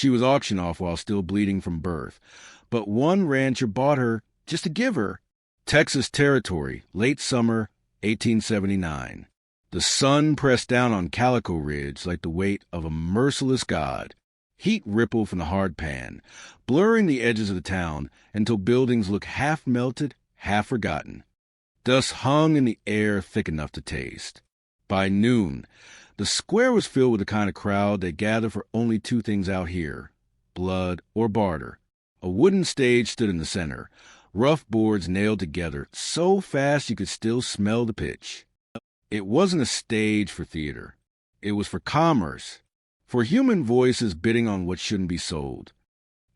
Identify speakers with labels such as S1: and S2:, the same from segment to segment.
S1: She was auctioned off while still bleeding from birth, but one rancher bought her just to give her. Texas Territory, late summer, 1879. The sun pressed down on Calico Ridge like the weight of a merciless god. Heat rippled from the hard pan, blurring the edges of the town until buildings looked half melted, half forgotten. Dust hung in the air thick enough to taste. By noon, the square was filled with the kind of crowd that gathered for only two things out here, blood or barter. A wooden stage stood in the center, rough boards nailed together so fast you could still smell the pitch. It wasn't a stage for theater. It was for commerce, for human voices bidding on what shouldn't be sold.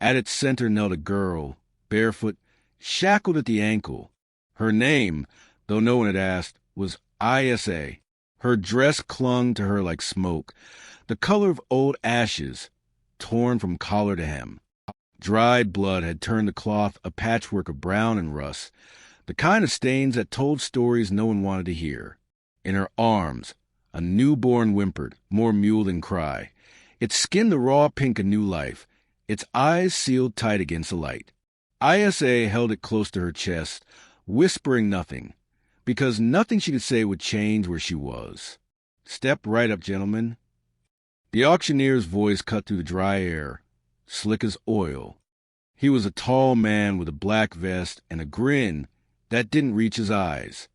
S1: At its center knelt a girl, barefoot, shackled at the ankle. Her name, though no one had asked, was Isa. Her dress clung to her like smoke, the color of old ashes, torn from collar to hem. Dried blood had turned the cloth a patchwork of brown and rust, the kind of stains that told stories no one wanted to hear. In her arms, a newborn whimpered, more mule than cry, its skin the raw pink of new life, its eyes sealed tight against the light. Isa held it close to her chest, whispering nothing, because nothing she could say would change where she was. "Step right up, gentlemen." The auctioneer's voice cut through the dry air, slick as oil. He was a tall man with a black vest and a grin that didn't reach his eyes.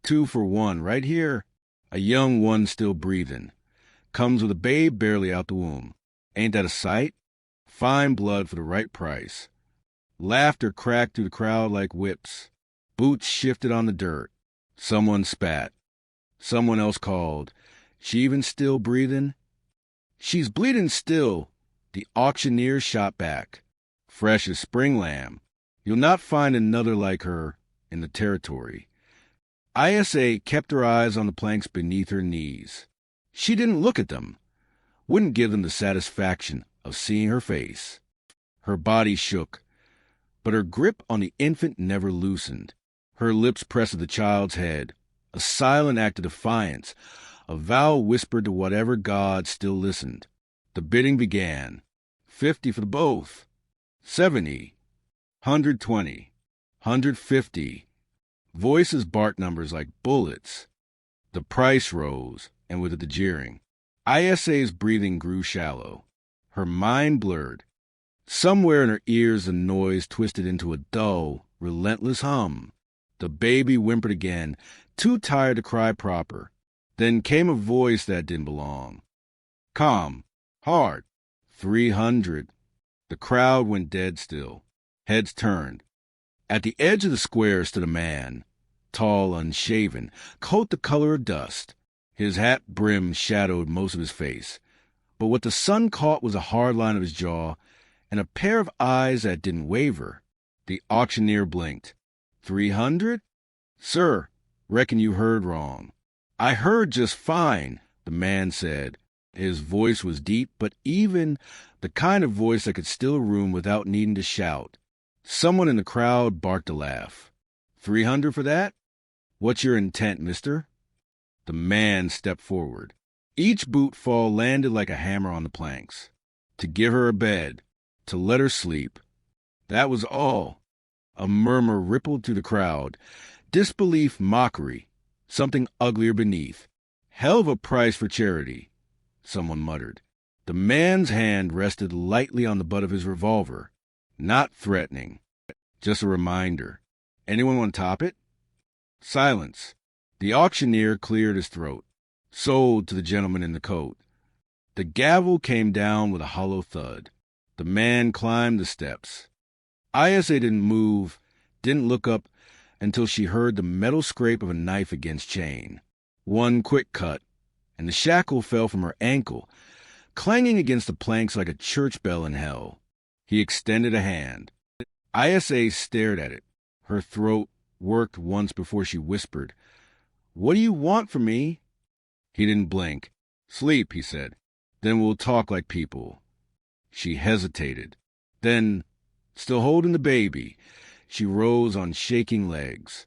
S1: 2 for 1, right here. A young one still breathing. Comes with a babe barely out the womb. Ain't that a sight? Fine blood for the right price. Laughter cracked through the crowd like whips. Boots shifted on the dirt. Someone spat. Someone else called, "She even still breathing?" "She's bleeding still," the auctioneer shot back. "Fresh as spring lamb. You'll not find another like her in the territory." Isa kept her eyes on the planks beneath her knees. She didn't look at them, wouldn't give them the satisfaction of seeing her face. Her body shook, but her grip on the infant never loosened. Her lips pressed to the child's head, a silent act of defiance, a vow whispered to whatever god still listened. The bidding began. 50 for the both. 70. 120. 150. Voices barked numbers like bullets. The price rose, and with it the jeering. Isa's breathing grew shallow. Her mind blurred. Somewhere in her ears the noise twisted into a dull, relentless hum. The baby whimpered again, too tired to cry proper. Then came a voice that didn't belong. Calm. Hard. 300. The crowd went dead still. Heads turned. At the edge of the square stood a man, tall, unshaven, coat the color of dust. His hat brim shadowed most of his face, but what the sun caught was a hard line of his jaw and a pair of eyes that didn't waver. The auctioneer blinked. 300? "Sir, reckon you heard wrong." "I heard just fine," the man said. His voice was deep but even, the kind of voice that could still a room without needing to shout. Someone in the crowd barked a laugh. 300 for that? What's your intent, mister?" The man stepped forward. Each boot fall landed like a hammer on the planks. To give her a bed, to let her sleep. That was all. A murmur rippled through the crowd. Disbelief, mockery, something uglier beneath. "Hell of a price for charity," someone muttered. The man's hand rested lightly on the butt of his revolver. Not threatening, just a reminder. "Anyone want to top it?" Silence. The auctioneer cleared his throat. "Sold to the gentleman in the coat." The gavel came down with a hollow thud. The man climbed the steps. Isa didn't move, didn't look up until she heard the metal scrape of a knife against chain. One quick cut, and the shackle fell from her ankle, clanging against the planks like a church bell in hell. He extended a hand. Isa stared at it. Her throat worked once before she whispered, "What do you want from me?" He didn't blink. "Sleep," he said. "Then we'll talk like people." She hesitated. Then, still holding the baby, she rose on shaking legs.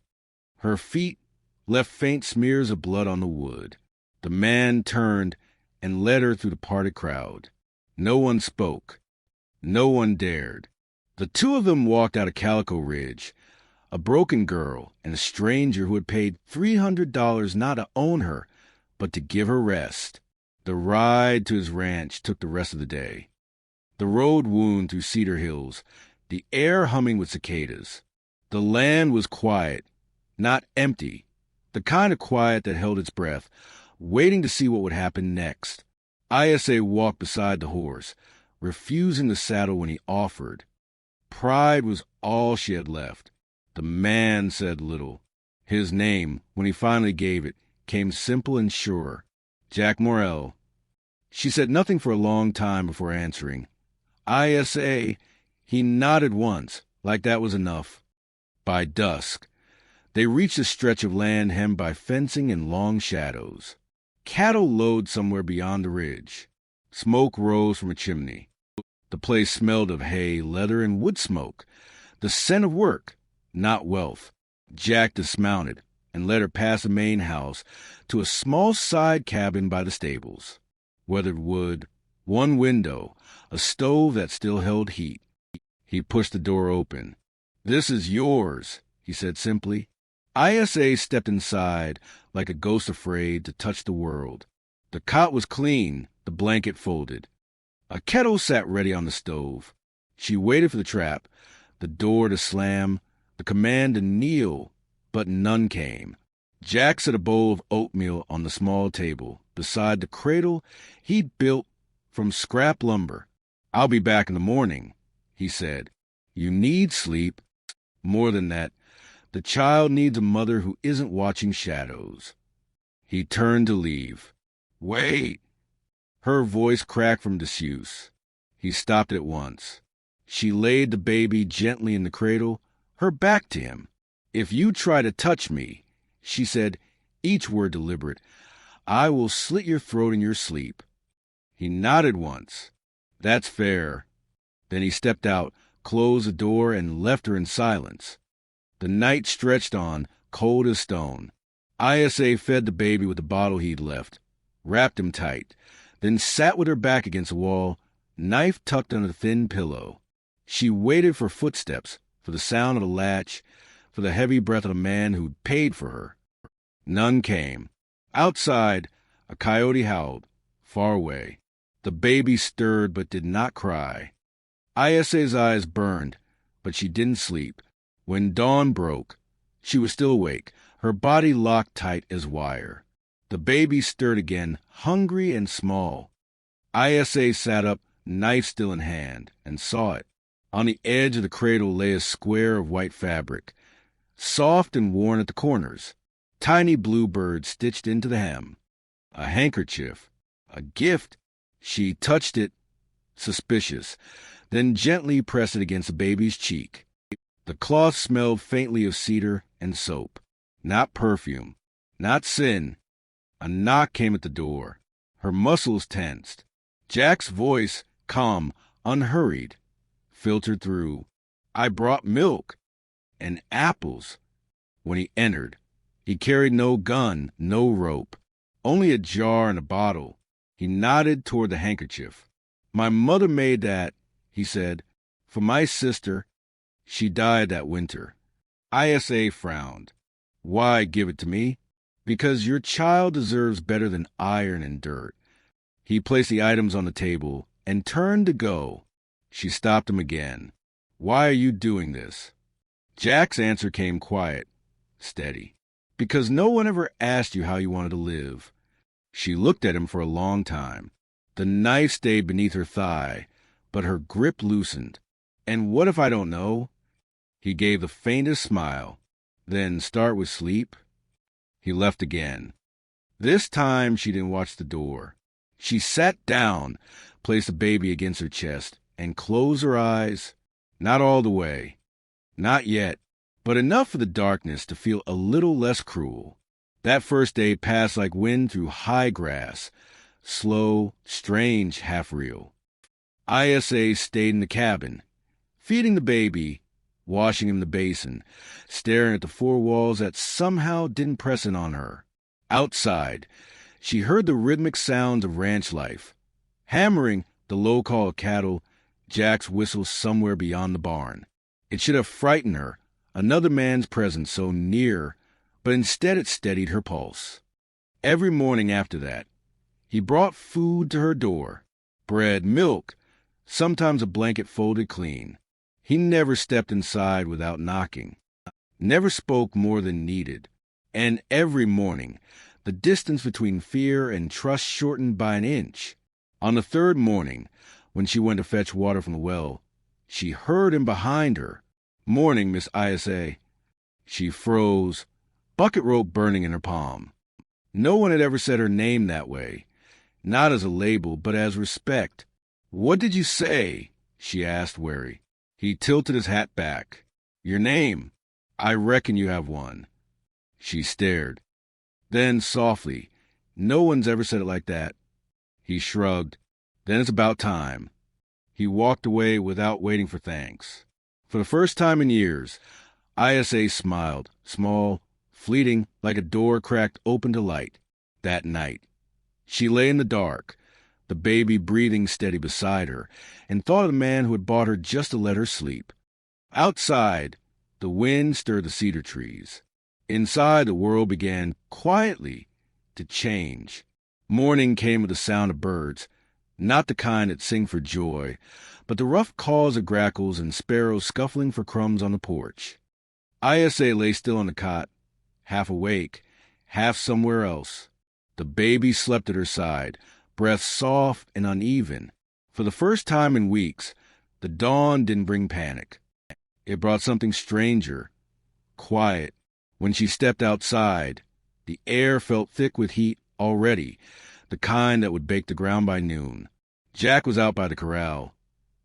S1: Her feet left faint smears of blood on the wood. The man turned and led her through the parted crowd. No one spoke. No one dared. The two of them walked out of Calico Ridge, a broken girl and a stranger who had paid $300 not to own her, but to give her rest. The ride to his ranch took the rest of the day. The road wound through cedar hills, the air humming with cicadas. The land was quiet, not empty, the kind of quiet that held its breath, waiting to see what would happen next. ISA walked beside the horse, refusing the saddle when he offered. Pride was all she had left. The man said little. His name, when he finally gave it, came simple and sure. Jack Morrell. She said nothing for a long time before answering. ISA. He nodded once, like that was enough. By dusk, they reached a stretch of land hemmed by fencing and long shadows. Cattle lowed somewhere beyond the ridge. Smoke rose from a chimney. The place smelled of hay, leather, and wood smoke, the scent of work, not wealth. Jack dismounted and led her past the main house to a small side cabin by the stables. Weathered wood, one window, a stove that still held heat. He pushed the door open. "This is yours," he said simply. ISA stepped inside like a ghost afraid to touch the world. The cot was clean, the blanket folded. A kettle sat ready on the stove. She waited for the trap, the door to slam, the command to kneel, but none came. Jack set a bowl of oatmeal on the small table beside the cradle he'd built from scrap lumber. "I'll be back in the morning," he said. "You need sleep. More than that, the child needs a mother who isn't watching shadows." He turned to leave. "Wait!" Her voice cracked from disuse. He stopped at once. She laid the baby gently in the cradle, her back to him. "If you try to touch me," she said, each word deliberate, "I will slit your throat in your sleep." He nodded once. "That's fair." Then he stepped out, closed the door, and left her in silence. The night stretched on, cold as stone. ISA fed the baby with the bottle he'd left, wrapped him tight, then sat with her back against the wall, knife tucked under the thin pillow. She waited for footsteps, for the sound of the latch, for the heavy breath of the man who'd paid for her. None came. Outside, a coyote howled, far away. The baby stirred but did not cry. ISA's eyes burned, but she didn't sleep. When dawn broke, she was still awake, her body locked tight as wire. The baby stirred again, hungry and small. ISA sat up, knife still in hand, and saw it. On the edge of the cradle lay a square of white fabric, soft and worn at the corners, tiny bluebirds stitched into the hem. A handkerchief, a gift. She touched it, suspicious, then gently pressed it against the baby's cheek. The cloth smelled faintly of cedar and soap. Not perfume, not sin. A knock came at the door. Her muscles tensed. Jack's voice, calm, unhurried, filtered through. "I brought milk and apples." When he entered, he carried no gun, no rope, only a jar and a bottle. He nodded toward the handkerchief. "My mother made that," he said, "for my sister. She died that winter." ISA frowned. "Why give it to me?" "Because your child deserves better than iron and dirt." He placed the items on the table and turned to go. She stopped him again. "Why are you doing this?" Jack's answer came quiet, steady. "Because no one ever asked you how you wanted to live." She looked at him for a long time. The knife stayed beneath her thigh, but her grip loosened. "And what if I don't know?" He gave the faintest smile. "Then start with sleep." He left again. This time she didn't watch the door. She sat down, placed the baby against her chest, and closed her eyes. Not all the way. Not yet. But enough for the darkness to feel a little less cruel. That first day passed like wind through high grass. Slow, strange, half real. ISA stayed in the cabin, feeding the baby, washing him in the basin, staring at the four walls that somehow didn't press in on her. Outside, she heard the rhythmic sounds of ranch life. Hammering, the low call of cattle, Jack's whistle somewhere beyond the barn. It should have frightened her, another man's presence so near, but instead it steadied her pulse. Every morning after that, he brought food to her door, bread, milk, sometimes a blanket folded clean. He never stepped inside without knocking, never spoke more than needed. And every morning, the distance between fear and trust shortened by an inch. On the third morning, when she went to fetch water from the well, she heard him behind her. "Morning, Miss ISA." She froze, bucket rope burning in her palm. No one had ever said her name that way, not as a label, but as respect. "What did you say?" she asked, wary. He tilted his hat back. "Your name? I reckon you have one." She stared. Then, softly, "No one's ever said it like that." He shrugged. "Then it's about time." He walked away without waiting for thanks. For the first time in years, ISA smiled, small, fleeting, like a door cracked open to light. That night, she lay in the dark, the baby breathing steady beside her, and thought of the man who had bought her just to let her sleep. Outside, the wind stirred the cedar trees. Inside, the world began quietly to change. Morning came with the sound of birds, not the kind that sing for joy, but the rough calls of grackles and sparrows scuffling for crumbs on the porch. ISA lay still on the cot, half awake, half somewhere else. The baby slept at her side, breath soft and uneven. For the first time in weeks, the dawn didn't bring panic. It brought something stranger, quiet. When she stepped outside, the air felt thick with heat already, the kind that would bake the ground by noon. Jack was out by the corral,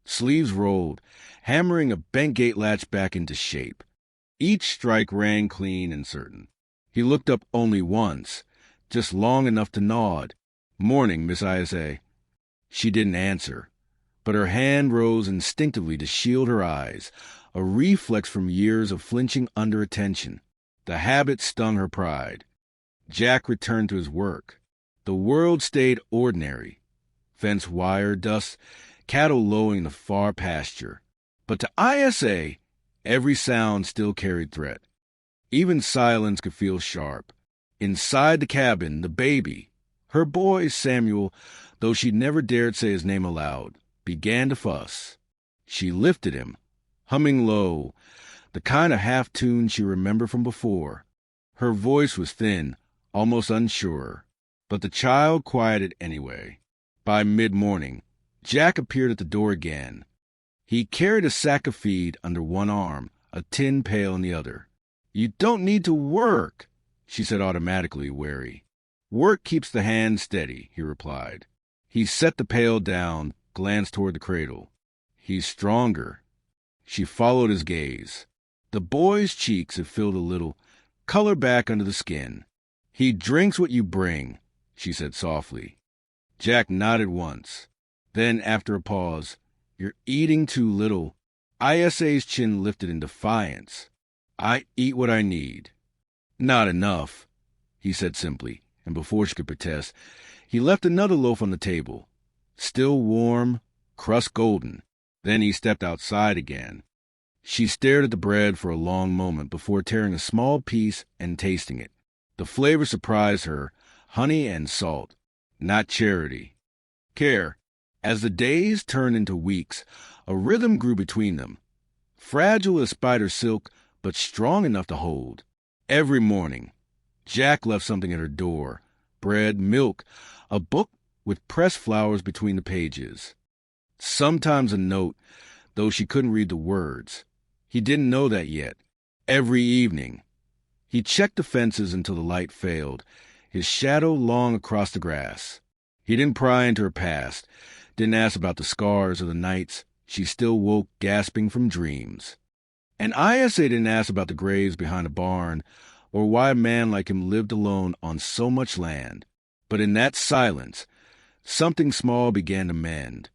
S1: sleeves rolled, hammering a bent gate latch back into shape. Each strike rang clean and certain. He looked up only once, just long enough to nod. "Morning, Miss ISA." She didn't answer, but her hand rose instinctively to shield her eyes, a reflex from years of flinching under attention. The habit stung her pride. Jack returned to his work. The world stayed ordinary. Fence wire, dust, cattle lowing in the far pasture. But to ISA, every sound still carried threat. Even silence could feel sharp. Inside the cabin, the baby, her boy Samuel, though she never dared say his name aloud, began to fuss. She lifted him, humming low, the kind of half-tune she remembered from before. Her voice was thin, almost unsure, but the child quieted anyway. By mid-morning, Jack appeared at the door again. He carried a sack of feed under one arm, a tin pail in the other. "You don't need to work," she said automatically, wary. "Work keeps the hand steady," he replied. He set the pail down, glanced toward the cradle. "He's stronger." She followed his gaze. The boy's cheeks had filled a little, color back under the skin. "He drinks what you bring," she said softly. Jack nodded once. Then, after a pause, "You're eating too little." ISA's chin lifted in defiance. "I eat what I need." "Not enough," he said simply, and before she could protest, he left another loaf on the table, still warm, crust golden. Then he stepped outside again. She stared at the bread for a long moment before tearing a small piece and tasting it. The flavor surprised her, honey and salt, not charity. Care. As the days turned into weeks, a rhythm grew between them, fragile as spider silk, but strong enough to hold. Every morning, Jack left something at her door, bread, milk, a book with pressed flowers between the pages. Sometimes a note, though she couldn't read the words. He didn't know that yet. Every evening, he checked the fences until the light failed, his shadow long across the grass. He didn't pry into her past, didn't ask about the scars or the nights she still woke gasping from dreams. And ISA didn't ask about the graves behind the barn or why a man like him lived alone on so much land. But in that silence, something small began to mend.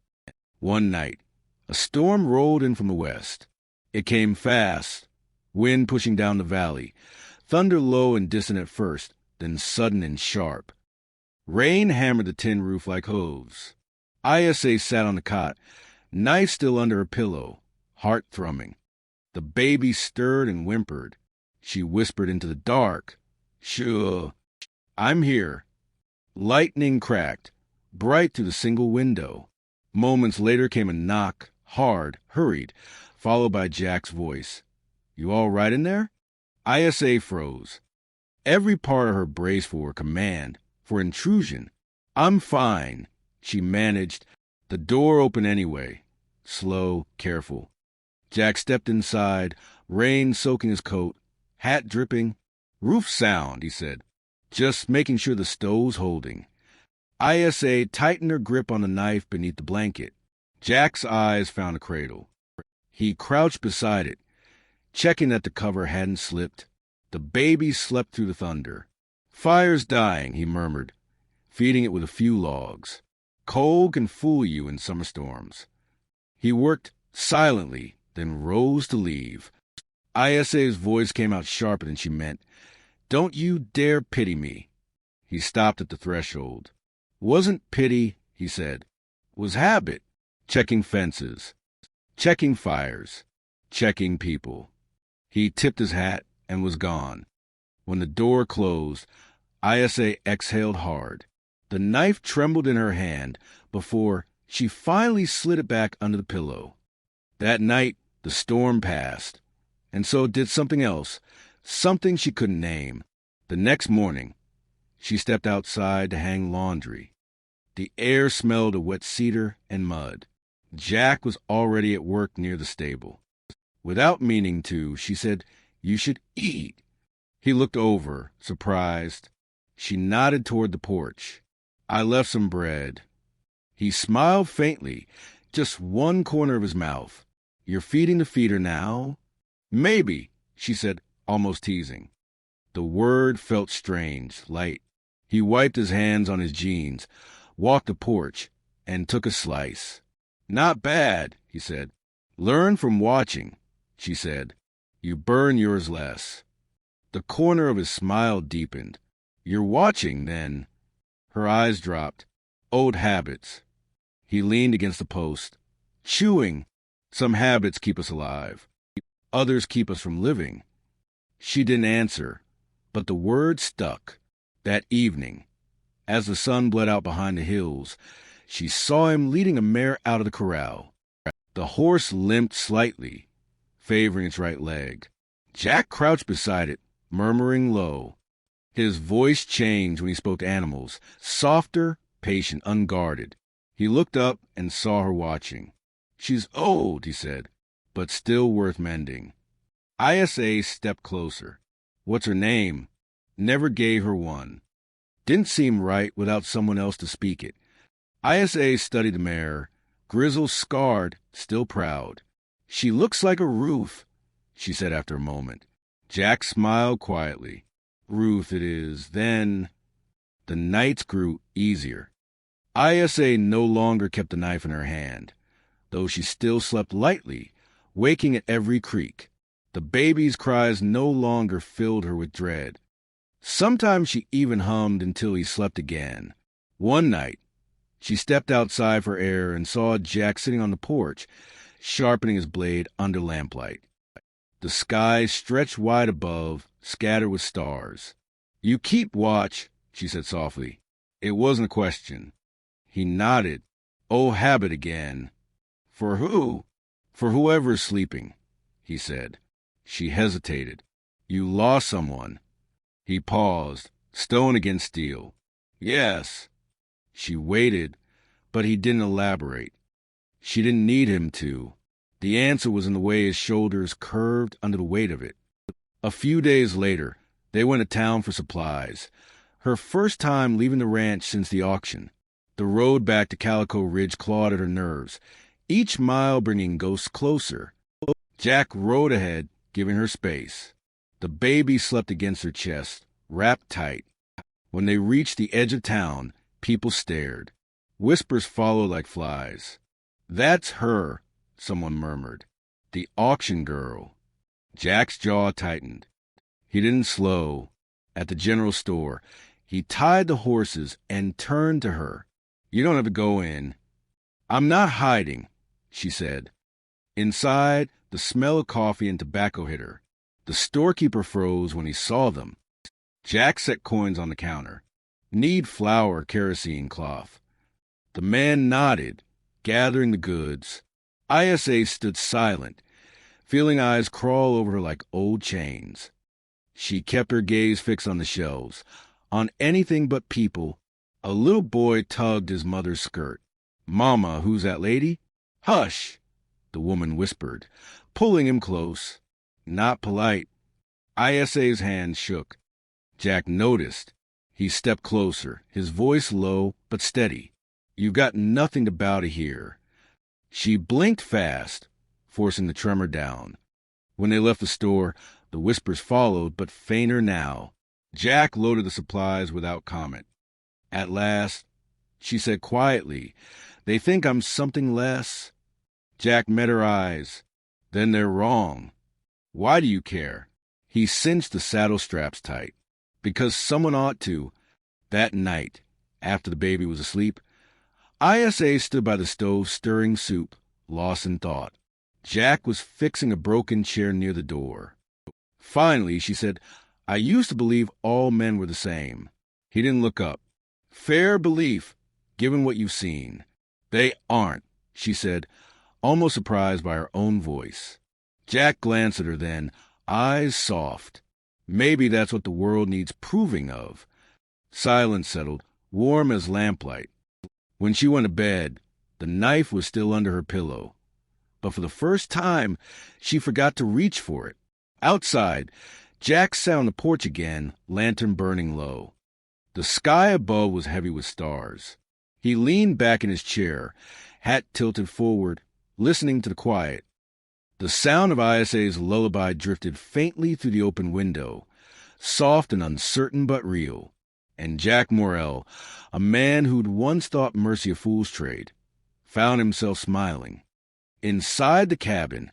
S1: One night, a storm rolled in from the west. It came fast, wind pushing down the valley, thunder low and distant at first, then sudden and sharp. Rain hammered the tin roof like hooves. ISA sat on the cot, Knife still under her pillow, heart thrumming. The baby stirred and whimpered. She whispered into the dark, "Sure, I'm here." Lightning cracked, bright through the single window. Moments later came a knock, hard, hurried, followed by Jack's voice. "You all right in there?" ISA froze. Every part of her braced for command, for intrusion. "I'm fine," she managed. The door opened anyway. Slow, careful. Jack stepped inside, rain soaking his coat, hat dripping. "Roof sound," he said, "just making sure the stove's holding." ISA tightened her grip on the knife beneath the blanket. Jack's eyes found a cradle. He crouched beside it, checking that the cover hadn't slipped. The baby slept through the thunder. "Fire's dying," he murmured, feeding it with a few logs. "Cold can fool you in summer storms." He worked silently, then rose to leave. ISA's voice came out sharper than she meant. "Don't you dare pity me." He stopped at the threshold. "Wasn't pity," he said. "Was habit. Checking fences. Checking fires. Checking people." He tipped his hat and was gone. When the door closed, ISA exhaled hard. The knife trembled in her hand before she finally slid it back under the pillow. That night, the storm passed, and so did something else, something she couldn't name. The next morning, she stepped outside to hang laundry. The air smelled of wet cedar and mud. Jack was already at work near the stable. Without meaning to, she said, "You should eat." He looked over, surprised. She nodded toward the porch. "I left some bread." He smiled faintly, just one corner of his mouth. "You're feeding the feeder now?" "Maybe," she said, almost teasing. The word felt strange, light. He wiped his hands on his jeans, walked the porch, and took a slice. "Not bad," he said. "Learn from watching," she said. "You burn yours less." The corner of his smile deepened. "You're watching, then?" Her eyes dropped. "Old habits." He leaned against the post. "Chewing. Some habits keep us alive. Others keep us from living." She didn't answer, but the word stuck. That evening, as the sun bled out behind the hills, she saw him leading a mare out of the corral. The horse limped slightly, favoring its right leg. Jack crouched beside it, murmuring low. His voice changed when he spoke to animals, softer, patient, unguarded. He looked up and saw her watching. "She's old," he said, "but still worth mending." ISA stepped closer. "What's her name?" Never gave her one. Didn't seem right without someone else to speak it. ISA studied the mare, grizzled, scarred, still proud. "She looks like a Ruth," she said after a moment. Jack smiled quietly. "Ruth it is, then." The nights grew easier. ISA no longer kept the knife in her hand, though she still slept lightly, waking at every creak. The baby's cries no longer filled her with dread. Sometimes she even hummed until he slept again. One night, she stepped outside for air and saw Jack sitting on the porch, sharpening his blade under lamplight. The sky stretched wide above, scattered with stars. "You keep watch," she said softly. It wasn't a question. He nodded. "Oh, habit again." "For who?" "For whoever's sleeping," he said. She hesitated. "You lost someone." He paused, stone against steel. "Yes." She waited, but he didn't elaborate. She didn't need him to. The answer was in the way his shoulders curved under the weight of it. A few days later, they went to town for supplies. Her first time leaving the ranch since the auction. The road back to Calico Ridge clawed at her nerves, each mile bringing ghosts closer. Jack rode ahead, giving her space. The baby slept against her chest, wrapped tight. When they reached the edge of town, people stared. Whispers followed like flies. "That's her," someone murmured. "The auction girl." Jack's jaw tightened. He didn't slow. At the general store, he tied the horses and turned to her. "You don't have to go in." "I'm not hiding," she said. Inside, the smell of coffee and tobacco hit her. The storekeeper froze when he saw them. Jack set coins on the counter. Need flour, kerosene cloth. The man nodded, gathering the goods. ISA stood silent, feeling eyes crawl over her like old chains. She kept her gaze fixed on the shelves. On anything but people, a little boy tugged his mother's skirt. "Mama, who's that lady?" "Hush," the woman whispered, pulling him close. Not polite. ISA's hand shook. Jack noticed. He stepped closer, his voice low but steady. "You've got nothing to bow to here." She blinked fast, forcing the tremor down. When they left the store, the whispers followed, but fainter now. Jack loaded the supplies without comment. At last, she said quietly, "They think I'm something less." Jack met her eyes. "Then they're wrong." "Why do you care?" He cinched the saddle straps tight. "Because someone ought to." That night, after the baby was asleep, ISA stood by the stove stirring soup, lost in thought. Jack was fixing a broken chair near the door. Finally, she said, "I used to believe all men were the same." He didn't look up. "Fair belief, given what you've seen." "They aren't," she said, almost surprised by her own voice. Jack glanced at her then, eyes soft. Maybe that's what the world needs proving of. Silence settled, warm as lamplight. When she went to bed, the knife was still under her pillow. But for the first time, she forgot to reach for it. Outside, Jack sat on the porch again, lantern burning low. The sky above was heavy with stars. He leaned back in his chair, hat tilted forward, listening to the quiet. The sound of ISA's lullaby drifted faintly through the open window, soft and uncertain but real. And Jack Morrell, a man who'd once thought mercy a fool's trade, found himself smiling. Inside the cabin,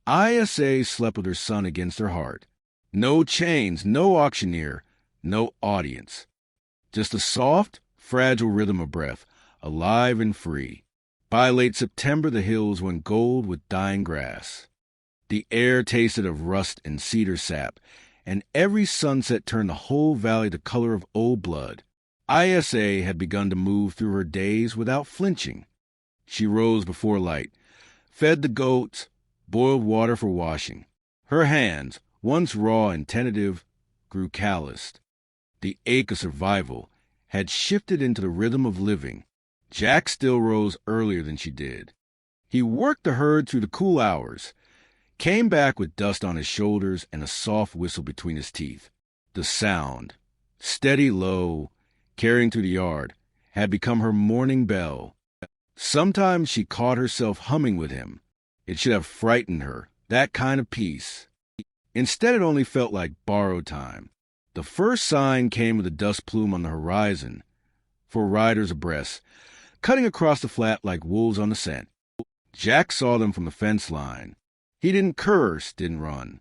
S1: ISA slept with her son against her heart. No chains, no auctioneer, no audience. Just a soft, fragile rhythm of breath, alive and free. By late September, the hills went gold with dying grass. The air tasted of rust and cedar sap, and every sunset turned the whole valley the color of old blood. ISA had begun to move through her days without flinching. She rose before light, fed the goats, boiled water for washing. Her hands, once raw and tentative, grew calloused. The ache of survival had shifted into the rhythm of living. Jack still rose earlier than she did. He worked the herd through the cool hours, came back with dust on his shoulders and a soft whistle between his teeth. The sound, steady low, carrying through the yard, had become her morning bell. Sometimes she caught herself humming with him. It should have frightened her, that kind of peace. Instead, it only felt like borrowed time. The first sign came with a dust plume on the horizon, 4 riders abreast, cutting across the flat like wolves on the scent. Jack saw them from the fence line. He didn't curse, didn't run.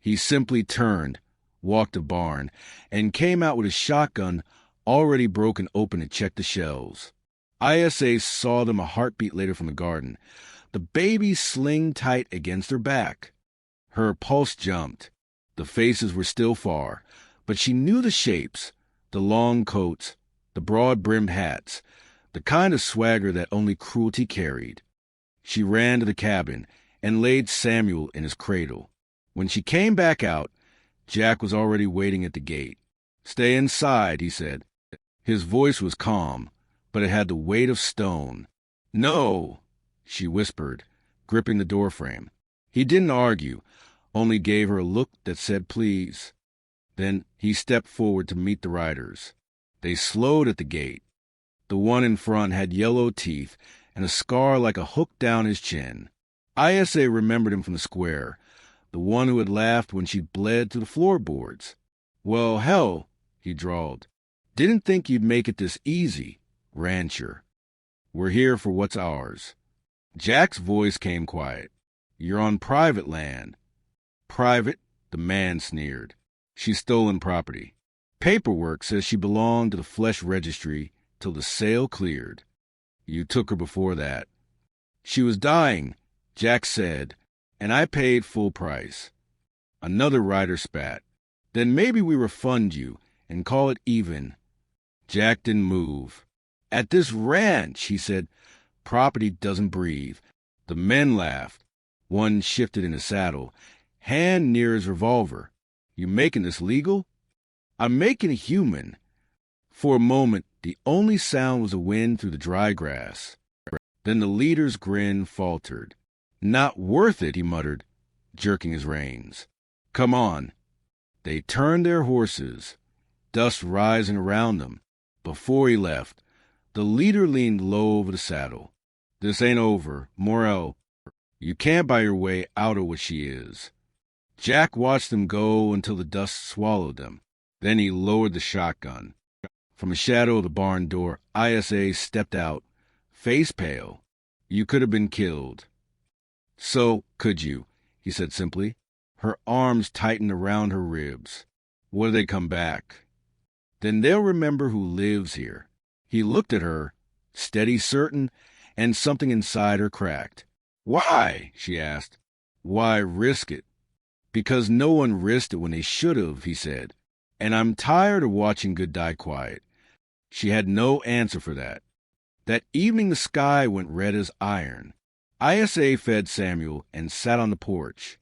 S1: He simply turned, walked the barn, and came out with his shotgun already broken open to check the shells. ISA saw them a heartbeat later from the garden, the baby sling tight against her back. Her pulse jumped. The faces were still far, but she knew the shapes, the long coats, the broad-brimmed hats, the kind of swagger that only cruelty carried. She ran to the cabin and laid Samuel in his cradle. When she came back out, Jack was already waiting at the gate. "Stay inside," he said. His voice was calm, but it had the weight of stone. "No," she whispered, gripping the doorframe. He didn't argue, only gave her a look that said please. Then he stepped forward to meet the riders. They slowed at the gate. The one in front had yellow teeth and a scar like a hook down his chin. ISA remembered him from the square, the one who had laughed when she bled through the floorboards. "Well, hell," he drawled. "Didn't think you'd make it this easy, rancher. We're here for what's ours." Jack's voice came quiet. "You're on private land." "Private?" the man sneered. "She's stolen property. Paperwork says she belonged to the flesh registry till the sale cleared. You took her before that." She was dying, Jack said, and I paid full price. Another rider spat. Then maybe we refund you and call it even. Jack didn't move. At this ranch, he said, property doesn't breathe. The men laughed. One shifted in his saddle, hand near his revolver. You making this legal? I'm making it human. For a moment, the only sound was the wind through the dry grass. Then the leader's grin faltered. Not worth it, he muttered, jerking his reins. Come on. They turned their horses, dust rising around them. Before he left, the leader leaned low over the saddle. This ain't over, Morel. You can't buy your way out of what she is. Jack watched them go until the dust swallowed them. Then he lowered the shotgun. From the shadow of the barn door, ISA stepped out, face pale. You could have been killed. So could you, he said simply. Her arms tightened around her ribs. What if they come back? Then they'll remember who lives here. He looked at her, steady, certain, and something inside her cracked. Why? She asked. Why risk it? Because no one risked it when they should have, he said. And I'm tired of watching good die quiet. She had no answer for that. That evening the sky went red as iron. ISA fed Samuel and sat on the porch.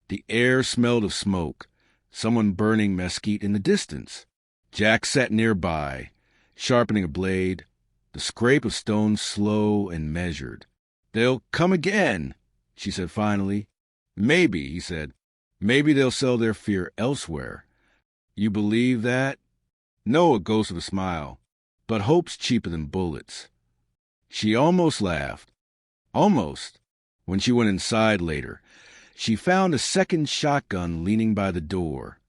S1: The air smelled of smoke, someone burning mesquite in the distance. Jack sat nearby, sharpening a blade, the scrape of stone slow and measured. They'll come again, she said finally. Maybe, he said. Maybe they'll sell their fear elsewhere. You believe that? No, a ghost of a smile. But hope's cheaper than bullets. She almost laughed. Almost. When she went inside later, she found a second shotgun leaning by the door.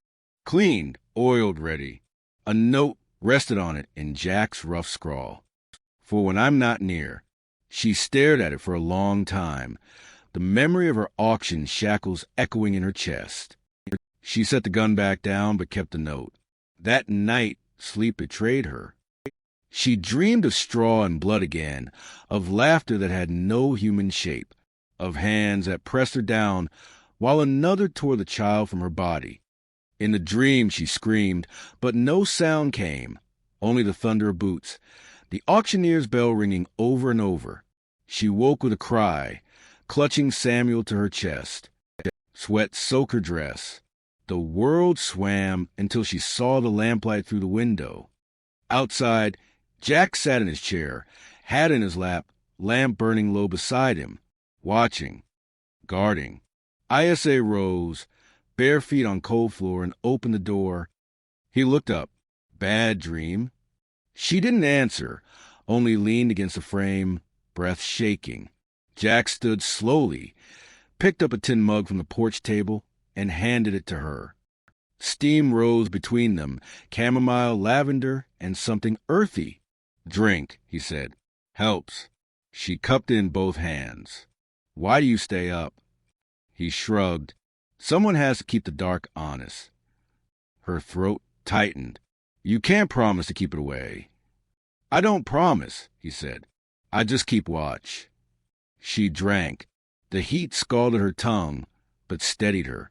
S1: Cleaned, oiled ready. A note rested on it in Jack's rough scrawl. For when I'm not near. She stared at it for a long time, the memory of her auction shackles echoing in her chest. She set the gun back down but kept the note. That night, sleep betrayed her. She dreamed of straw and blood again, of laughter that had no human shape, of hands that pressed her down while another tore the child from her body. In the dream she screamed, but no sound came, only the thunder of boots, the auctioneer's bell ringing over and over. She woke with a cry, clutching Samuel to her chest. Sweat soaked her dress. The world swam until she saw the lamplight through the window. Outside, Jack sat in his chair, hat in his lap, lamp burning low beside him, watching, guarding. ISA rose, bare feet on cold floor, and opened the door. He looked up. Bad dream. She didn't answer, only leaned against the frame, breath shaking. Jack stood slowly, picked up a tin mug from the porch table, and handed it to her. Steam rose between them, chamomile, lavender, and something earthy. Drink, he said. Helps. She cupped it in both hands. Why do you stay up? He shrugged. Someone has to keep the dark honest. Her throat tightened. You can't promise to keep it away. I don't promise, he said. I just keep watch. She drank. The heat scalded her tongue, but steadied her.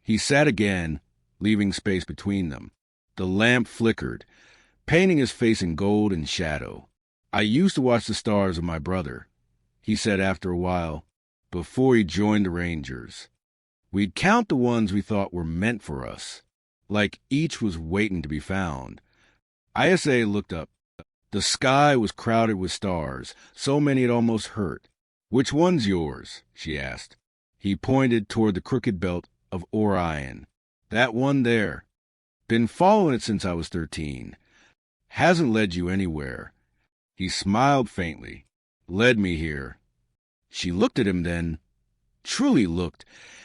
S1: He sat again, leaving space between them. The lamp flickered, painting his face in gold and shadow. I used to watch the stars with my brother, he said after a while, before he joined the Rangers. We'd count the ones we thought were meant for us, like each was waiting to be found. ISA looked up. The sky was crowded with stars, so many it almost hurt. Which one's yours? She asked. He pointed toward the crooked belt of Orion. That one there. Been following it since I was 13. Hasn't led you anywhere. He smiled faintly. Led me here. She looked at him then, truly looked,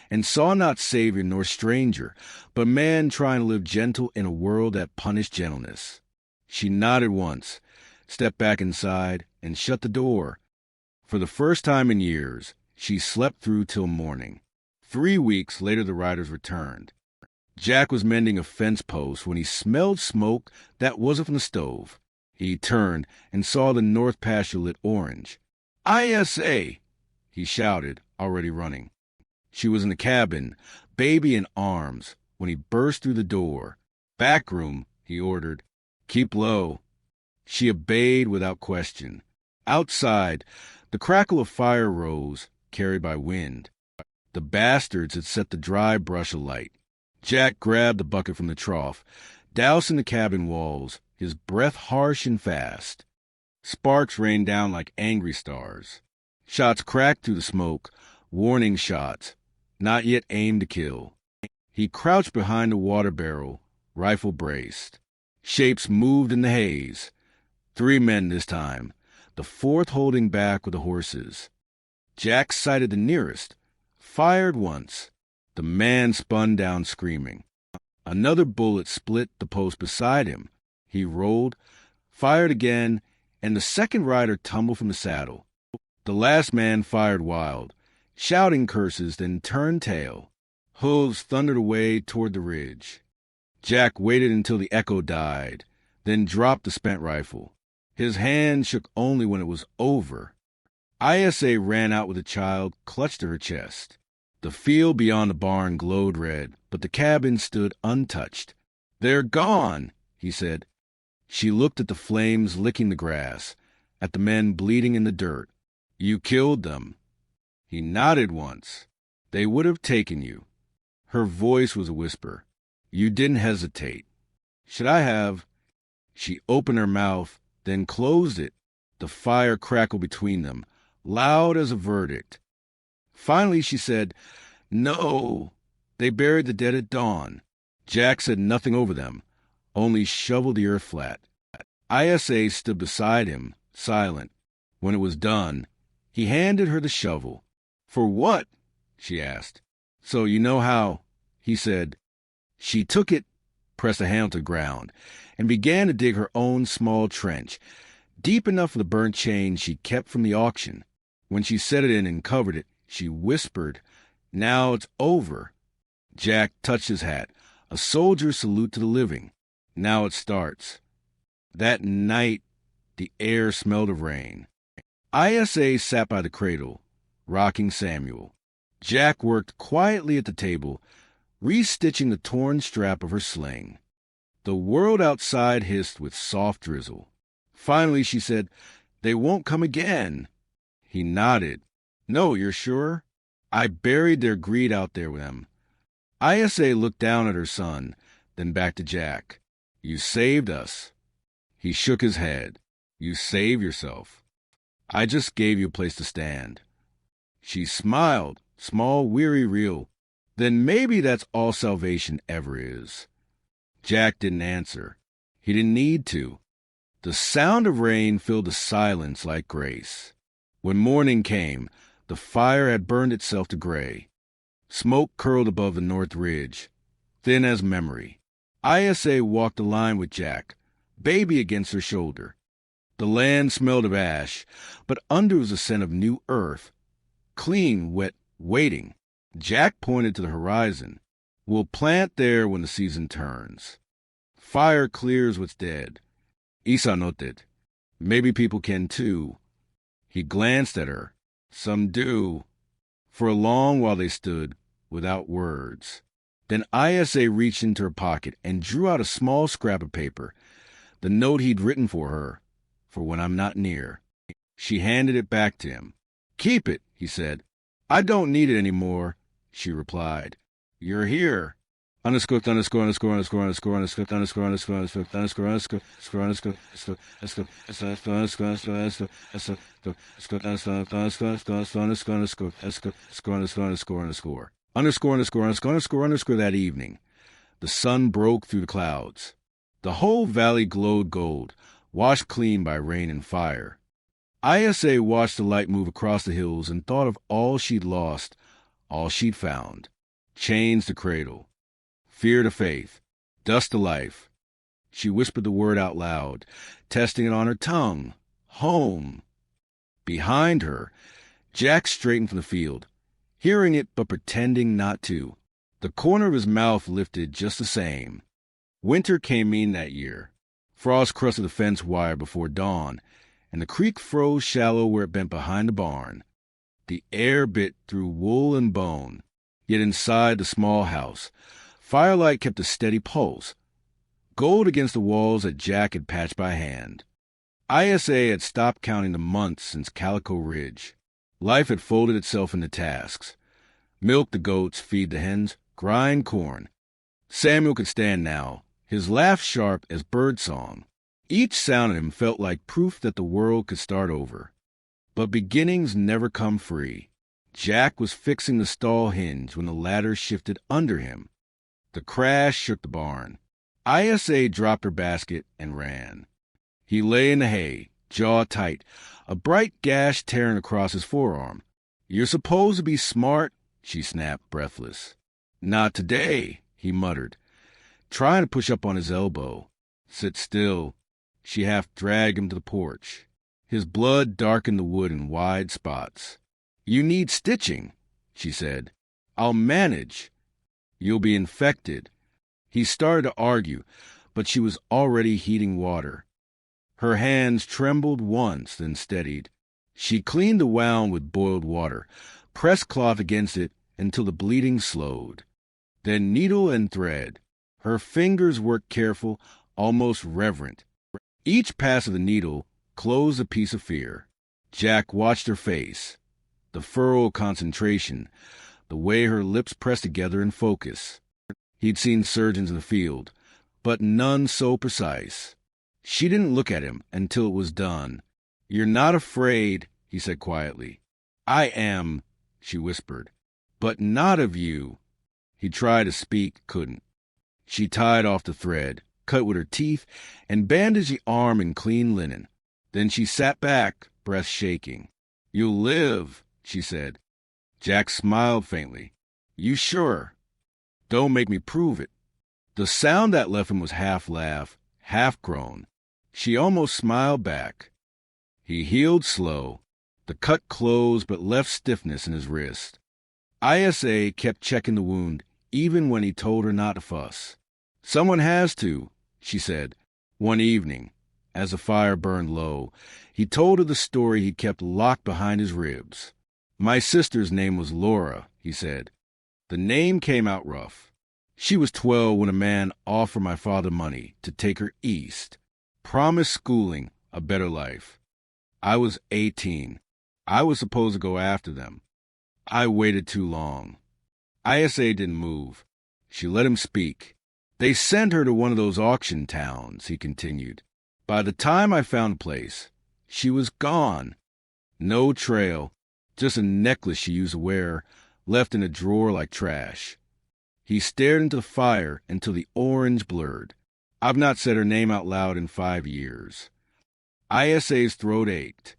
S1: and saw not savior nor stranger, but man trying to live gentle in a world that punished gentleness. She nodded once, stepped back inside, and shut the door. For the first time in years, she slept through till morning. 3 weeks later the riders returned. Jack was mending a fence post when he smelled smoke that wasn't from the stove. He turned and saw the north pasture lit orange. ISA! he shouted, already running. She was in the cabin, baby in arms, when he burst through the door. "Back room," he ordered. "Keep low." She obeyed without question. Outside, the crackle of fire rose, carried by wind. The bastards had set the dry brush alight. Jack grabbed the bucket from the trough, dousing the cabin walls, his breath harsh and fast. Sparks rained down like angry stars. Shots cracked through the smoke, warning shots, not yet aimed to kill. He crouched behind the water barrel, rifle braced. Shapes moved in the haze. 3 men this time, the 4th holding back with the horses. Jack sighted the nearest, fired once. The man spun down screaming. Another bullet split the post beside him. He rolled, fired again, and the second rider tumbled from the saddle. The last man fired wild, shouting curses, then turned tail. Hooves thundered away toward the ridge. Jack waited until the echo died, then dropped the spent rifle. His hand shook only when it was over. ISA ran out with a child clutched to her chest. The field beyond the barn glowed red, but the cabin stood untouched. "They're gone," he said. She looked at the flames licking the grass, at the men bleeding in the dirt. "You killed them." He nodded once. "They would have taken you." Her voice was a whisper. "You didn't hesitate." "Should I have?" She opened her mouth, then closed it. The fire crackled between them, loud as a verdict. Finally she said, "No, they buried the dead at dawn." Jack said nothing over them, only shoveled the earth flat. ISA stood beside him, silent. When it was done, he handed her the shovel. "For what?" she asked. "So you know how," he said. She took it, pressed a handle to the ground, and began to dig her own small trench, deep enough for the burnt chain she kept from the auction. When she set it in and covered it, she whispered, "Now it's over." Jack touched his hat, a soldier's salute to the living. "Now it starts." That night, the air smelled of rain. ISA sat by the cradle, rocking Samuel. Jack worked quietly at the table, restitching the torn strap of her sling. The world outside hissed with soft drizzle. Finally she said, "They won't come again." He nodded. "No, you're sure?" "I buried their greed out there with them." ISA looked down at her son, then back to Jack. "You saved us." He shook his head. "You saved yourself. I just gave you a place to stand." She smiled, small, weary reel. "Then maybe that's all salvation ever is." Jack didn't answer. He didn't need to. The sound of rain filled the silence like grace. When morning came, the fire had burned itself to gray. Smoke curled above the north ridge, thin as memory. ISA walked the line with Jack, baby against her shoulder. The land smelled of ash, but under was a scent of new earth, clean, wet, waiting. Jack pointed to the horizon. "We'll plant there when the season turns. Fire clears what's dead." Isa noted. "Maybe people can too." He glanced at her. "Some do." For a long while they stood, without words. Then ISA reached into her pocket and drew out a small scrap of paper, the note he'd written for when I'm not near. She handed it back to him. "Keep it," he said. "I don't need it anymore," she replied. "You're here." Underscore, underscore, underscore, underscore, underscore, underscore, underscore, underscore, underscore, underscore, underscore, underscore, underscore, underscore. That evening, the sun broke through the clouds. The whole valley glowed gold, washed clean by rain and fire. ISA watched the light move across the hills and thought of all she'd lost, all she'd found. Chains to cradle, fear to faith, dust to life. She whispered the word out loud, testing it on her tongue. Home. Behind her, Jack straightened from the field, hearing it but pretending not to. The corner of his mouth lifted just the same. Winter came in that year. Frost crusted the fence wire before dawn, and the creek froze shallow where it bent behind the barn. The air bit through wool and bone. Yet inside the small house, firelight kept a steady pulse, gold against the walls that Jack had patched by hand. ISA had stopped counting the months since Calico Ridge. Life had folded itself into tasks. Milk the goats, feed the hens, grind corn. Samuel could stand now, his laugh sharp as birdsong. Each sound in him felt like proof that the world could start over. But beginnings never come free. Jack was fixing the stall hinge when the ladder shifted under him. The crash shook the barn. ISA dropped her basket and ran. He lay in the hay, jaw tight, a bright gash tearing across his forearm. "You're supposed to be smart," she snapped, breathless. "Not today," he muttered, trying to push up on his elbow. "Sit still." She half dragged him to the porch. His blood darkened the wood in wide spots. "You need stitching," she said. "I'll manage." "You'll be infected." He started to argue, but she was already heating water. Her hands trembled once, then steadied. She cleaned the wound with boiled water, pressed cloth against it until the bleeding slowed. Then needle and thread. Her fingers worked careful, almost reverent. Each pass of the needle closed a piece of fear. Jack watched her face, the furrowed concentration, the way her lips pressed together in focus. He'd seen surgeons in the field, but none so precise. She didn't look at him until it was done. "You're not afraid," he said quietly. "I am," she whispered. "But not of you." He tried to speak, couldn't. She tied off the thread, cut with her teeth, and bandaged the arm in clean linen. Then she sat back, breath shaking. "You'll live," she said. Jack smiled faintly. "You sure?" "Don't make me prove it." The sound that left him was half laugh, half groan. She almost smiled back. He healed slow. The cut closed but left stiffness in his wrist. ISA kept checking the wound, even when he told her not to fuss. "Someone has to," she said. One evening, as the fire burned low, he told her the story he kept locked behind his ribs. "My sister's name was Laura," he said. The name came out rough. "She was 12 when a man offered my father money to take her east. Promised schooling, a better life. I was 18. I was supposed to go after them. I waited too long." ISA didn't move. She let him speak. "They sent her to one of those auction towns," he continued. "By the time I found a place, she was gone. No trail, just a necklace she used to wear, left in a drawer like trash." He stared into the fire until the orange blurred. "I've not said her name out loud in 5 years." ISA's throat ached.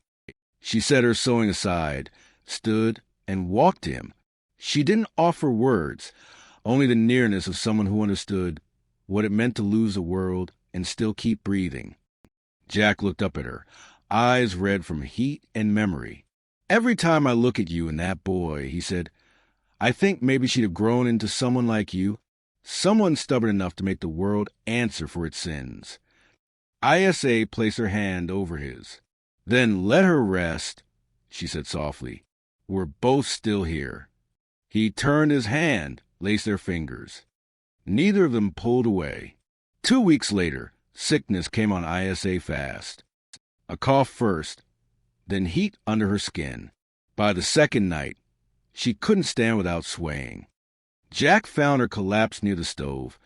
S1: She set her sewing aside, stood, and walked to him. She didn't offer words, only the nearness of someone who understood what it meant to lose the world and still keep breathing. Jack looked up at her, eyes red from heat and memory. "Every time I look at you and that boy," he said, "I think maybe she'd have grown into someone like you, someone stubborn enough to make the world answer for its sins." ISA placed her hand over his. "Then let her rest," she said softly. "We're both still here." He turned his hand, laced their fingers. Neither of them pulled away. 2 weeks later, sickness came on ISA fast. A cough first, then heat under her skin. By the second night, she couldn't stand without swaying. Jack found her collapsed near the stove,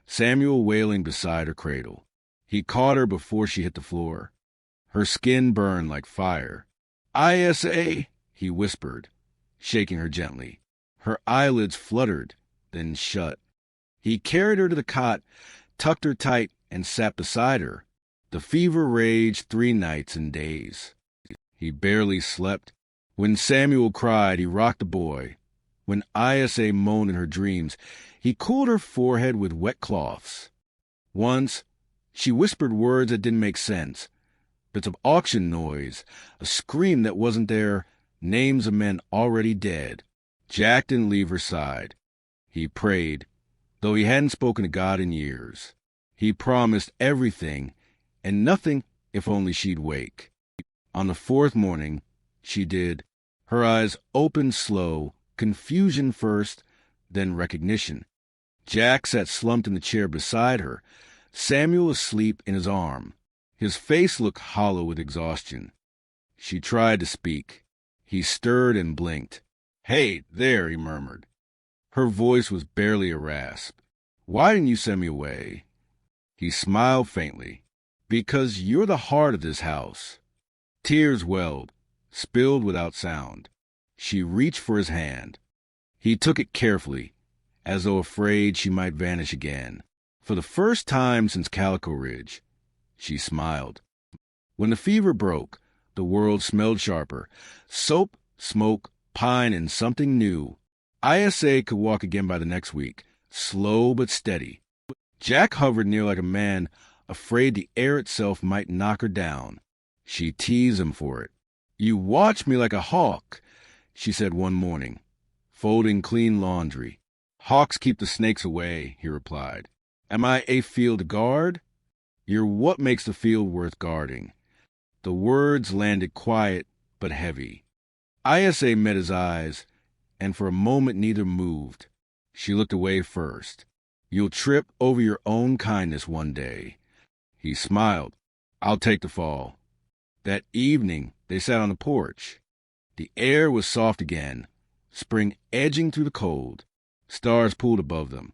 S1: Samuel wailing beside her cradle. He caught her before she hit the floor. Her skin burned like fire. "ISA," he whispered, shaking her gently. Her eyelids fluttered, then shut. He carried her to the cot, tucked her tight, and sat beside her. The fever raged 3 nights and days. He barely slept. When Samuel cried, he rocked the boy. When ISA moaned in her dreams, he cooled her forehead with wet cloths. Once, she whispered words that didn't make sense. Bits of auction noise, a scream that wasn't there, names of men already dead. Jack didn't leave her side. He prayed, though he hadn't spoken to God in years. He promised everything and nothing if only she'd wake. On the 4th morning, she did Her eyes opened slow, confusion first, then recognition. Jack sat slumped in the chair beside her, Samuel asleep in his arm. His face looked hollow with exhaustion. She tried to speak. He stirred and blinked. "Hey, there," he murmured. Her voice was barely a rasp. "Why didn't you send me away?" He smiled faintly. "Because you're the heart of this house." Tears welled, spilled without sound. She reached for his hand. He took it carefully, as though afraid she might vanish again. For the first time since Calico Ridge, she smiled. When the fever broke, the world smelled sharper. Soap, smoke, pine, and something new. ISA could walk again by the next week, slow but steady. Jack hovered near like a man afraid the air itself might knock her down. She teased him for it. "You watch me like a hawk," she said one morning, folding clean laundry. "Hawks keep the snakes away," he replied. "Am I a field guard?" "You're what makes the field worth guarding." The words landed quiet but heavy. ISA met his eyes, and for a moment neither moved. She looked away first. "You'll trip over your own kindness one day." He smiled. "I'll take the fall." That evening, they sat on the porch. The air was soft again, spring edging through the cold. Stars pooled above them.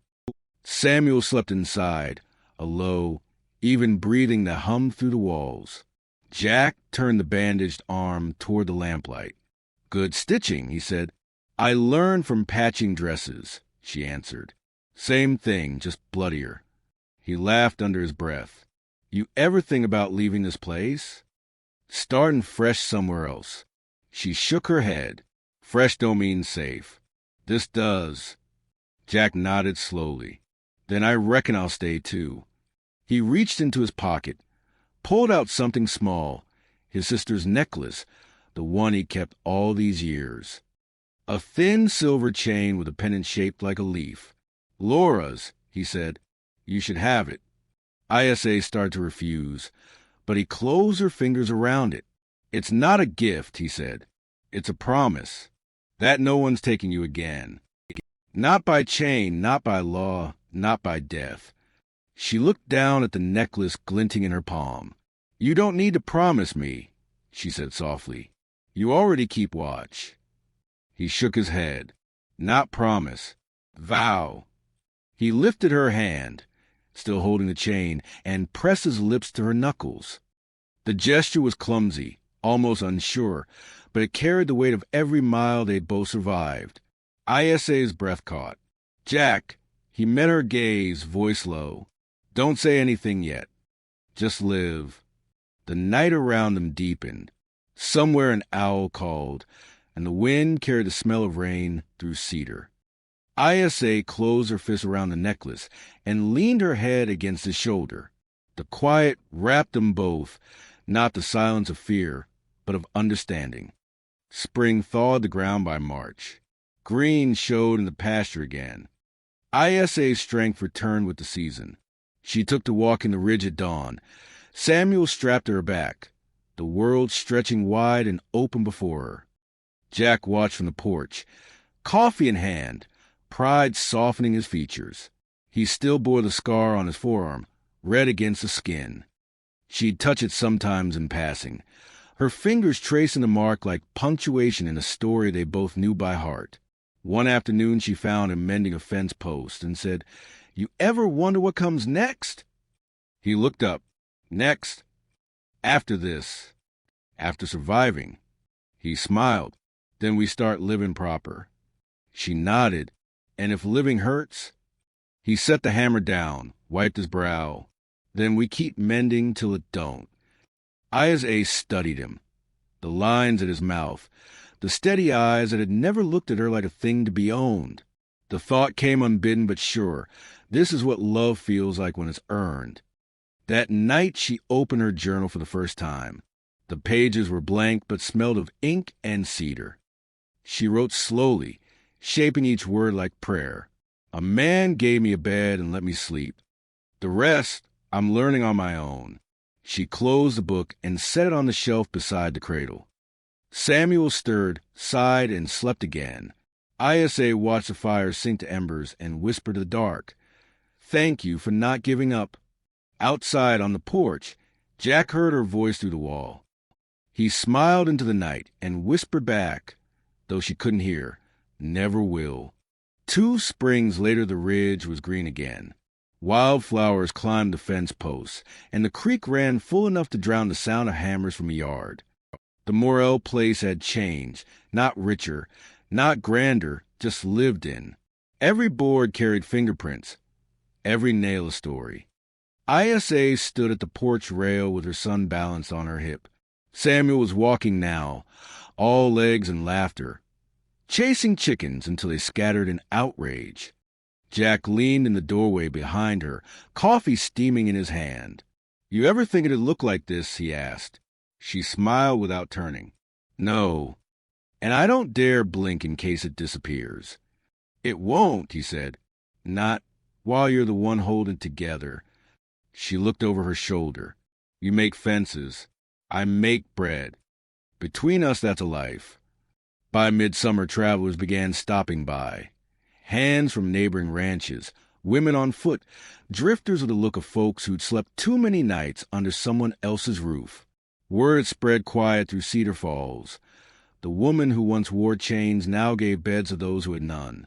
S1: Samuel slept inside, a low, even breathing that hummed through the walls. Jack turned the bandaged arm toward the lamplight. "Good stitching," he said. "I learned from patching dresses," she answered. "Same thing, just bloodier." He laughed under his breath. "You ever think about leaving this place?" "Starting fresh somewhere else." She shook her head. "Fresh don't mean safe." "This does." Jack nodded slowly. "Then I reckon I'll stay too." He reached into his pocket, pulled out something small, his sister's necklace, the one he kept all these years. A thin silver chain with a pendant shaped like a leaf. "Laura's," he said. "You should have it." ISA started to refuse, but he closed her fingers around it. "It's not a gift," he said. "It's a promise that no one's taking you again. Not by chain, not by law, not by death." She looked down at the necklace glinting in her palm. "You don't need to promise me," she said softly. "You already keep watch." He shook his head. "Not promise. Vow." He lifted her hand, still holding the chain, and pressed his lips to her knuckles. The gesture was clumsy, almost unsure, but it carried the weight of every mile they'd both survived. ISA's breath caught. "Jack," he met her gaze, voice low. "Don't say anything yet. Just live." The night around them deepened. Somewhere an owl called, and the wind carried the smell of rain through cedar. ISA closed her fist around the necklace and leaned her head against his shoulder. The quiet wrapped them both, not the silence of fear, but of understanding. Spring thawed the ground by March. Green showed in the pasture again. ISA's strength returned with the season. She took to walking the ridge at dawn. Samuel strapped her back, the world stretching wide and open before her. Jack watched from the porch, coffee in hand, pride softening his features. He still bore the scar on his forearm, red against the skin. She'd touch it sometimes in passing, her fingers tracing the mark like punctuation in a story they both knew by heart. One afternoon she found him mending a fence post and said, "You ever wonder what comes next?" He looked up. "Next? After this. After surviving." He smiled. "Then we start living proper." She nodded. "And if living hurts?" He set the hammer down, wiped his brow. "Then we keep mending till it don't." ISA studied him. The lines at his mouth, the steady eyes that had never looked at her like a thing to be owned. The thought came unbidden but sure. This is what love feels like when it's earned. That night she opened her journal for the first time. The pages were blank but smelled of ink and cedar. She wrote slowly, shaping each word like prayer. "A man gave me a bed and let me sleep. The rest I'm learning on my own." She closed the book and set it on the shelf beside the cradle. Samuel stirred, sighed, and slept again. ISA watched the fire sink to embers and whispered to the dark, "Thank you for not giving up." Outside on the porch, Jack heard her voice through the wall. He smiled into the night and whispered back, though she couldn't hear, "Never will." 2 springs later the ridge was green again. Wildflowers climbed the fence posts, and the creek ran full enough to drown the sound of hammers from a yard. The Morrell place had changed, not richer, not grander, just lived in. Every board carried fingerprints, every nail a story. ISA stood at the porch rail with her son balanced on her hip. Samuel was walking now, all legs and laughter, chasing chickens until they scattered in outrage. Jack leaned in the doorway behind her, coffee steaming in his hand. "You ever think it'd look like this?" he asked. She smiled without turning. "No, and I don't dare blink in case it disappears." "It won't," he said. "Not while you're the one holding it together." She looked over her shoulder. "You make fences. I make bread. Between us, that's a life." By midsummer, travelers began stopping by. Hands from neighboring ranches, women on foot, drifters with the look of folks who'd slept too many nights under someone else's roof. Word spread quiet through Cedar Falls. The woman who once wore chains now gave beds to those who had none.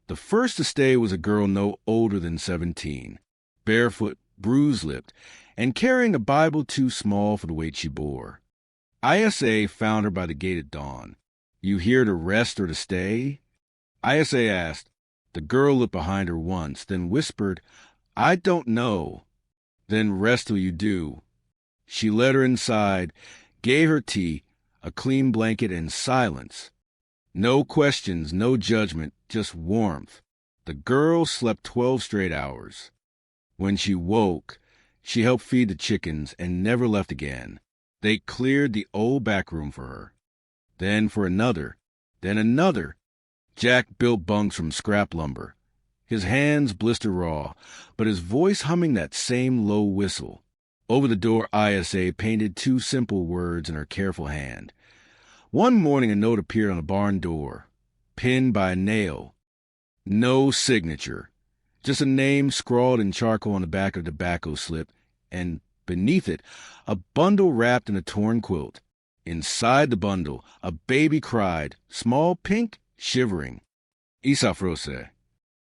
S1: The first to stay was a girl no older than 17, barefoot, bruised-lipped, and carrying a Bible too small for the weight she bore. ISA found her by the gate at dawn. "You here to rest or to stay?" ISA asked. The girl looked behind her once, then whispered, "I don't know." "Then rest till you do." She led her inside, gave her tea, a clean blanket, and silence. No questions, no judgment, just warmth. The girl slept 12 straight hours. When she woke, she helped feed the chickens and never left again. They cleared the old back room for her. Then for another, then another. Jack built bunks from scrap lumber. His hands blister raw, but his voice humming that same low whistle. Over the door, ISA painted 2 simple words in her careful hand. One morning, a note appeared on the barn door, pinned by a nail. No signature, just a name scrawled in charcoal on the back of a tobacco slip, and beneath it, a bundle wrapped in a torn quilt. Inside the bundle, a baby cried, small, pink, shivering. "Isafrose."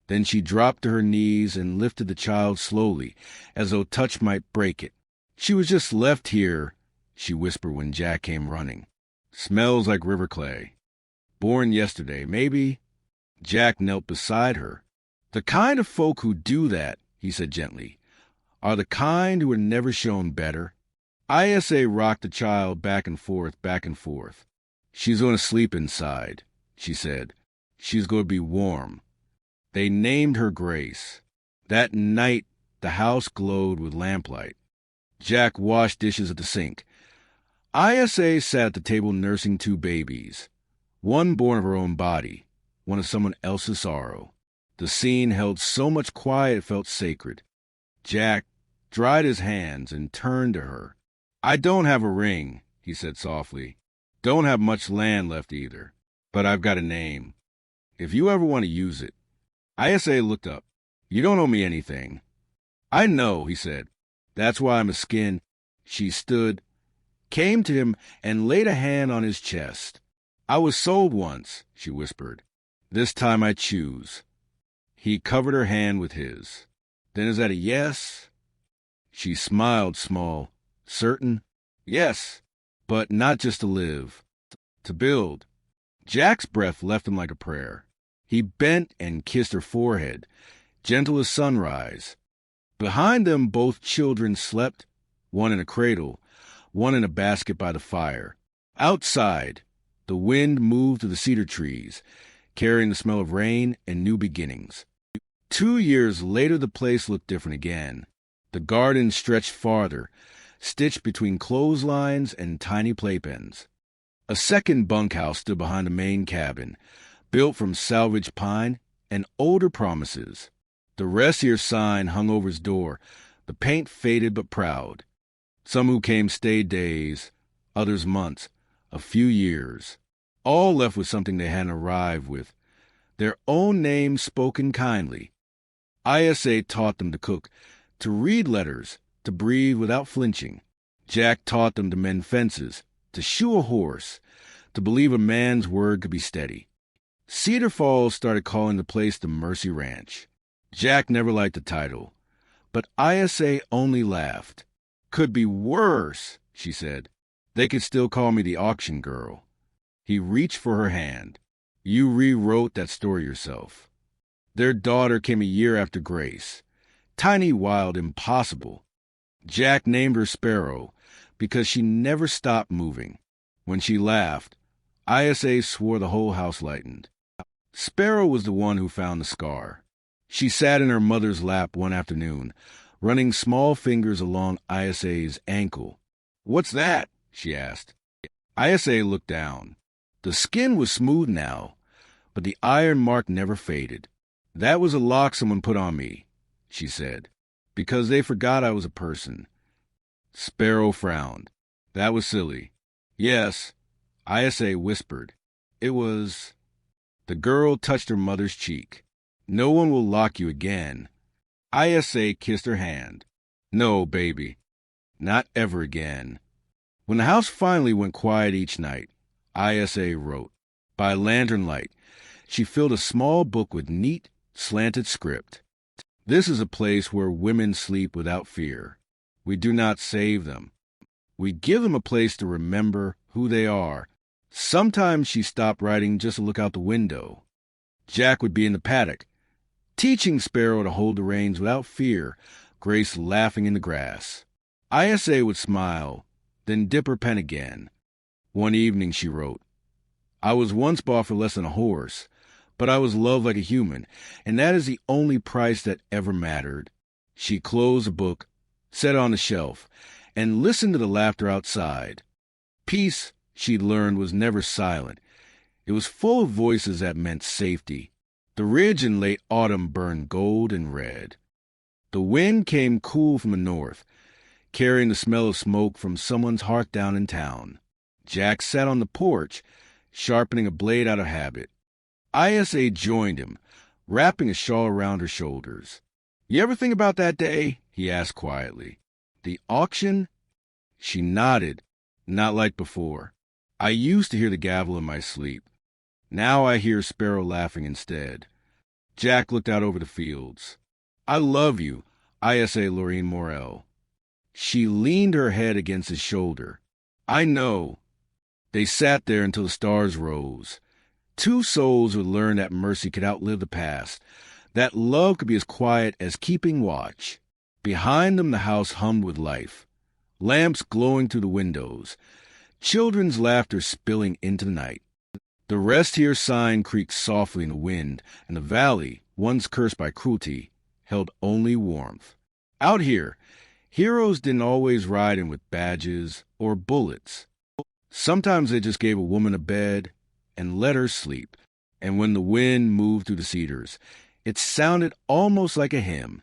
S1: Then she dropped to her knees and lifted the child slowly, as though touch might break it. "She was just left here," she whispered when Jack came running. "Smells like river clay. Born yesterday, maybe." Jack knelt beside her. "The kind of folk who do that," he said gently, "are the kind who are never shown better." ISA rocked the child back and forth, back and forth. "She's going to sleep inside," she said. "She's going to be warm." They named her Grace. That night, the house glowed with lamplight. Jack washed dishes at the sink. ISA sat at the table nursing 2 babies, one born of her own body, one of someone else's sorrow. The scene held so much quiet it felt sacred. Jack dried his hands and turned to her. "I don't have a ring," he said softly. "Don't have much land left either, but I've got a name. If you ever want to use it." ISA looked up. "You don't owe me anything." "I know," he said. "That's why I'm a skin." She stood, came to him, and laid a hand on his chest. "I was sold once," she whispered. "This time I choose." He covered her hand with his. "Then is that a yes?" She smiled small. "Certain?" "Yes, but not just to live. To build." Jack's breath left him like a prayer. He bent and kissed her forehead, gentle as sunrise. Behind them both children slept, one in a cradle, one in a basket by the fire. Outside, the wind moved through the cedar trees, carrying the smell of rain and new beginnings. 2 years later, the place looked different again. The garden stretched farther, stitched between clotheslines and tiny playpens. A second bunkhouse stood behind the main cabin, built from salvaged pine and older promises. The Rest Here sign hung over his door, the paint faded but proud. Some who came stayed days, others months, a few years, all left with something they hadn't arrived with, their own names spoken kindly. ISA taught them to cook, to read letters, to breathe without flinching. Jack taught them to mend fences, to shoe a horse, to believe a man's word could be steady. Cedar Falls started calling the place the Mercy Ranch. Jack never liked the title, but ISA only laughed. Could be worse, she said. They could still call me the auction girl. He reached for her hand. You rewrote that story yourself. Their daughter came a year after Grace. Tiny, wild, impossible. Jack named her Sparrow because she never stopped moving. When she laughed, ISA swore the whole house lightened. Sparrow was the one who found the scar. She sat in her mother's lap one afternoon, running small fingers along ISA's ankle. "What's that?" she asked. ISA looked down. The skin was smooth now, but the iron mark never faded. "That was a lock someone put on me," she said, "because they forgot I was a person." Sparrow frowned. "That was silly." "Yes," ISA whispered. "It was—" The girl touched her mother's cheek. "No one will lock you again." ISA kissed her hand. "No, baby. Not ever again." When the house finally went quiet each night, ISA wrote. By lantern light, she filled a small book with neat, slanted script. "This is a place where women sleep without fear. We do not save them. We give them a place to remember who they are." Sometimes she stopped writing just to look out the window. Jack would be in the paddock, teaching Sparrow to hold the reins without fear, Grace laughing in the grass. ISA would smile, then dip her pen again. One evening she wrote, "I was once bought for less than a horse, but I was loved like a human, and that is the only price that ever mattered." She closed the book, set it on the shelf, and listened to the laughter outside. Peace, she'd learned, was never silent. It was full of voices that meant safety. The ridge in late autumn burned gold and red. The wind came cool from the north, carrying the smell of smoke from someone's hearth down in town. Jack sat on the porch, sharpening a blade out of habit. ISA joined him, wrapping a shawl around her shoulders. "You ever think about that day?" he asked quietly. "The auction?" She nodded. "Not like before. I used to hear the gavel in my sleep. Now I hear Sparrow laughing instead." Jack looked out over the fields. "I love you, ISA Lorraine Morel." She leaned her head against his shoulder. "I know." They sat there until the stars rose. Two souls would learn that mercy could outlive the past, that love could be as quiet as keeping watch. Behind them the house hummed with life, lamps glowing through the windows, children's laughter spilling into the night. The Rest Here sign creaked softly in the wind, and the valley, once cursed by cruelty, held only warmth. Out here, heroes didn't always ride in with badges or bullets. Sometimes they just gave a woman a bed and let her sleep, and when the wind moved through the cedars, it sounded almost like a hymn.